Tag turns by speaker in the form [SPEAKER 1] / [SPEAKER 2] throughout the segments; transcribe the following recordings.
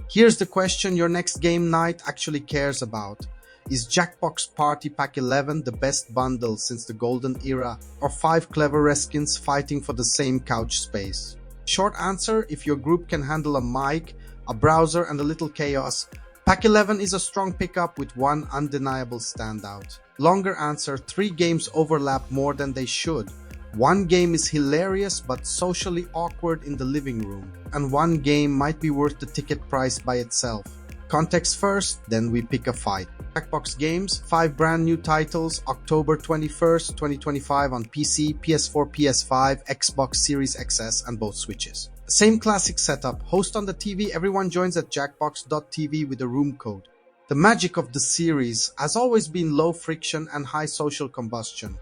[SPEAKER 1] Here's the question your next game night actually cares about. Is Jackbox Party Pack 11 the best bundle since the golden era, or 5 clever reskins fighting for the same couch space? Short answer, if your group can handle a mic, a browser and a little chaos, Pack 11 is a strong pickup with one undeniable standout. Longer answer, 3 games overlap more than they should. One game is hilarious but socially awkward in the living room, and one game might be worth the ticket price by itself. Context first, then we pick a fight. Jackbox Games, 5 brand new titles, October 21st, 2025 on PC, PS4, PS5, Xbox Series XS and both Switches. Same classic setup, host on the TV, everyone joins at jackbox.tv with a room code. The magic of the series has always been low friction and high social combustion.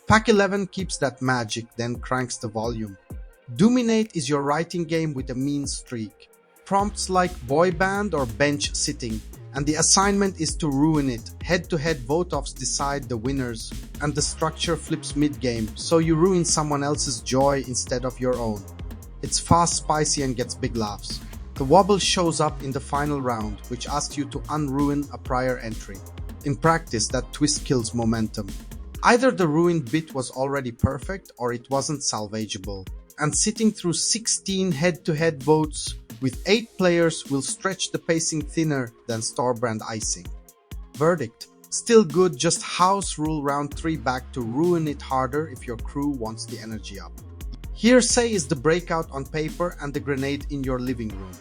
[SPEAKER 1] Pack 11 keeps that magic, then cranks the volume. Doominate is your writing game with a mean streak. Prompts like boy band or bench sitting, and the assignment is to ruin it. Head-to-head vote-offs decide the winners, and the structure flips mid-game, so you ruin someone else's joy instead of your own. It's fast, spicy and gets big laughs. The wobble shows up in the final round, which asks you to unruin a prior entry. In practice, that twist kills momentum. Either the ruined bit was already perfect or it wasn't salvageable. And sitting through 16 head-to-head votes with 8 players will stretch the pacing thinner than store-brand icing. Verdict: still good, just Haus rule round 3 back to ruin it harder if your crew wants the energy up. Hearsay is the breakout on paper and the grenade in your living room.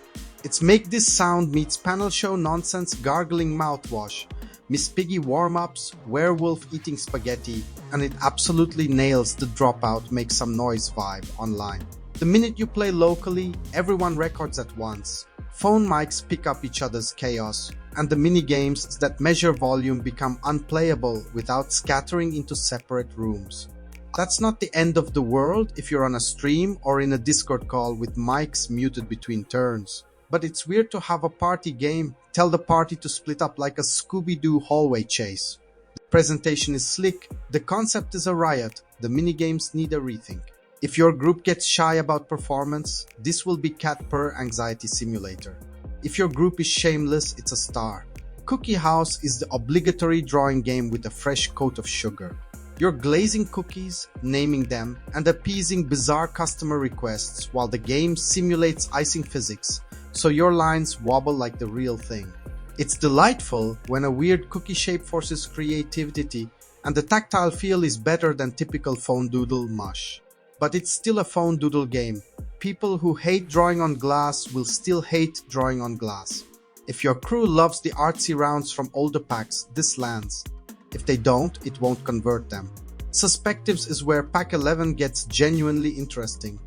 [SPEAKER 1] It's make this sound meets panel show nonsense, gargling mouthwash, Miss Piggy warm-ups, werewolf eating spaghetti, and it absolutely nails the dropout make some noise vibe online. The minute you play locally, everyone records at once. Phone mics pick up each other's chaos, and the mini-games that measure volume become unplayable without scattering into separate rooms. That's not the end of the world if you're on a stream or in a Discord call with mics muted between turns. But it's weird to have a party game tell the party to split up like a Scooby-Doo hallway chase. The presentation is slick, the concept is a riot, the minigames need a rethink. If your group gets shy about performance, this will be cat purr anxiety simulator. If your group is shameless, it's a star. Cookie House is the obligatory drawing game with a fresh coat of sugar. You're glazing cookies, naming them, and appeasing bizarre customer requests while the game simulates icing physics, so your lines wobble like the real thing. It's delightful when a weird cookie shape forces creativity and the tactile feel is better than typical phone doodle mush. But it's still a phone doodle game. People who hate drawing on glass will still hate drawing on glass. If your crew loves the artsy rounds from older packs, this lands. If they don't, it won't convert them. Suspectives is where Pack 11 gets genuinely interesting.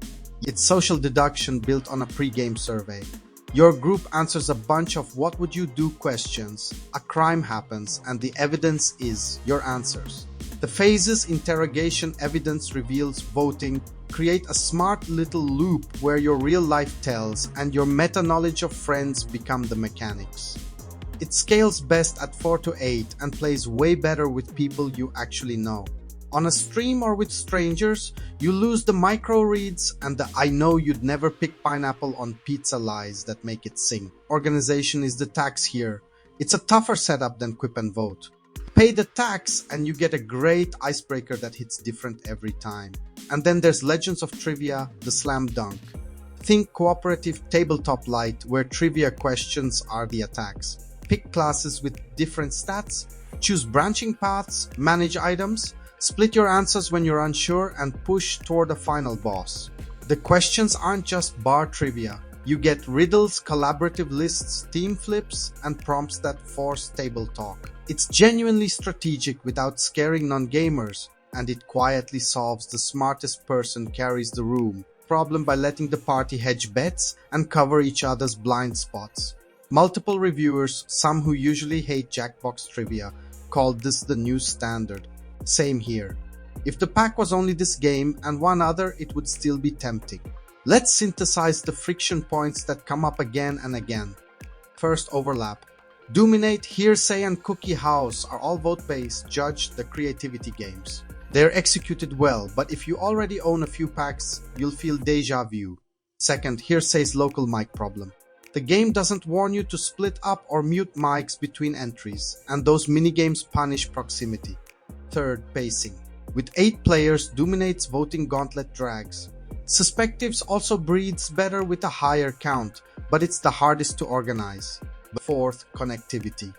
[SPEAKER 1] It's social deduction built on a pre-game survey. Your group answers a bunch of what would you do questions, a crime happens, and the evidence is your answers. The phases, interrogation, evidence, reveals, voting, create a smart little loop where your real life tells and your meta-knowledge of friends become the mechanics. It scales best at 4 to 8 and plays way better with people you actually know. On a stream or with strangers, you lose the micro reads and the I know you'd never pick pineapple on pizza lies that make it sing. Organization is the tax here. It's a tougher setup than Quip and Vote. Pay the tax and you get a great icebreaker that hits different every time. And then there's Legends of Trivia, the slam dunk. Think cooperative tabletop light where trivia questions are the attacks. Pick classes with different stats, choose branching paths, manage items, split your answers when you're unsure, and push toward a final boss. The questions aren't just bar trivia. You get riddles, collaborative lists, team flips, and prompts that force table talk. It's genuinely strategic without scaring non-gamers, and it quietly solves the smartest person carries the room problem by letting the party hedge bets and cover each other's blind spots. Multiple reviewers, some who usually hate Jackbox Trivia, called this the new standard. Same here. If the pack was only this game and one other, it would still be tempting. Let's synthesize the friction points that come up again and again. First, overlap. Doominate, Hearsay, and Cookie House are all vote-based, judged the creativity games. They're executed well, but if you already own a few packs, you'll feel deja vu. Second, Hearsay's local mic problem. The game doesn't warn you to split up or mute mics between entries, and those minigames punish proximity. Third, pacing. With 8 players, Doominate's voting gauntlet drags. Suspectives also breeds better with a higher count, but it's the hardest to organize. Fourth, connectivity.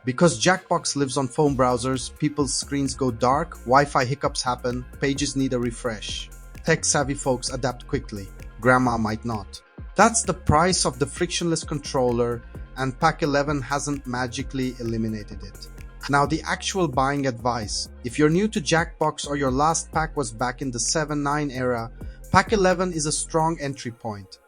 [SPEAKER 1] Because Jackbox lives on phone browsers, people's screens go dark, Wi-Fi hiccups happen, pages need a refresh. Tech-savvy folks adapt quickly, grandma might not. That's the price of the frictionless controller, and Pack 11 hasn't magically eliminated it. Now the actual buying advice. If you're new to Jackbox or your last pack was back in the 7-9 era, Pack 11 is a strong entry point.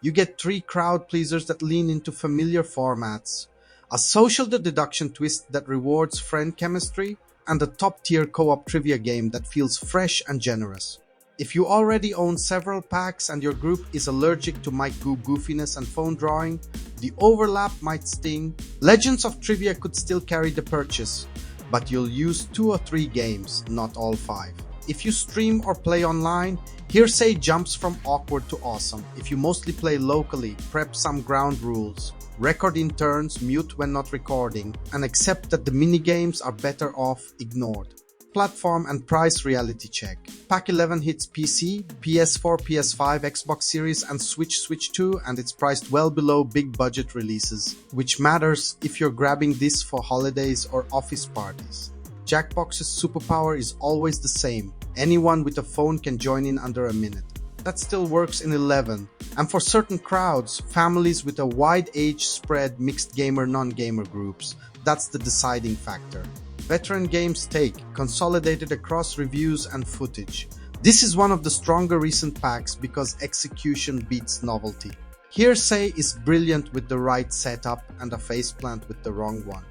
[SPEAKER 1] You get 3 crowd pleasers that lean into familiar formats, a social deduction twist that rewards friend chemistry, and a top-tier co-op trivia game that feels fresh and generous. If you already own several packs and your group is allergic to mic goofiness and phone drawing, the overlap might sting. Legends of Trivia could still carry the purchase, but you'll use 2 or 3 games, not all 5. If you stream or play online, Hearsay jumps from awkward to awesome. If you mostly play locally, prep some ground rules. Record in turns, mute when not recording, and accept that the minigames are better off ignored. Platform and price reality check. Pack 11 hits PC, PS4, PS5, Xbox Series and Switch 2, and it's priced well below big budget releases, which matters if you're grabbing this for holidays or office parties. Jackbox's superpower is always the same. Anyone with a phone can join in under a minute. That still works in 11, and for certain crowds, families with a wide age spread, mixed gamer, non-gamer groups, that's the deciding factor. Veteran games take, consolidated across reviews and footage. This is one of the stronger recent packs because execution beats novelty. Hearsay is brilliant with the right setup and a faceplant with the wrong one.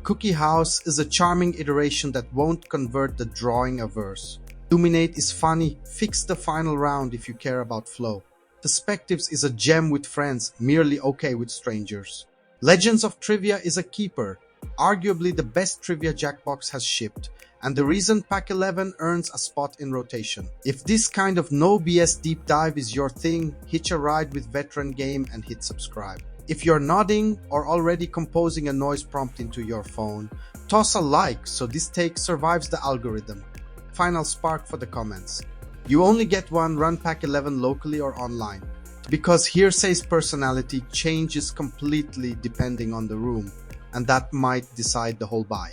[SPEAKER 1] Cookie Haus is a charming iteration that won't convert the drawing averse. Doominate is funny, fix the final round if you care about flow. Suspectives is a gem with friends, merely okay with strangers. Legends of Trivia is a keeper, arguably the best trivia Jackbox has shipped, and the reason Pack 11 earns a spot in rotation. If this kind of no BS deep dive is your thing, hitch a ride with Veteran Game and hit subscribe. If you're nodding or already composing a noise prompt into your phone, toss a like so this take survives the algorithm. Final spark for the comments. You only get one, run Pack 11 locally or online. Because Hearsay's personality changes completely depending on the room, and that might decide the whole buy.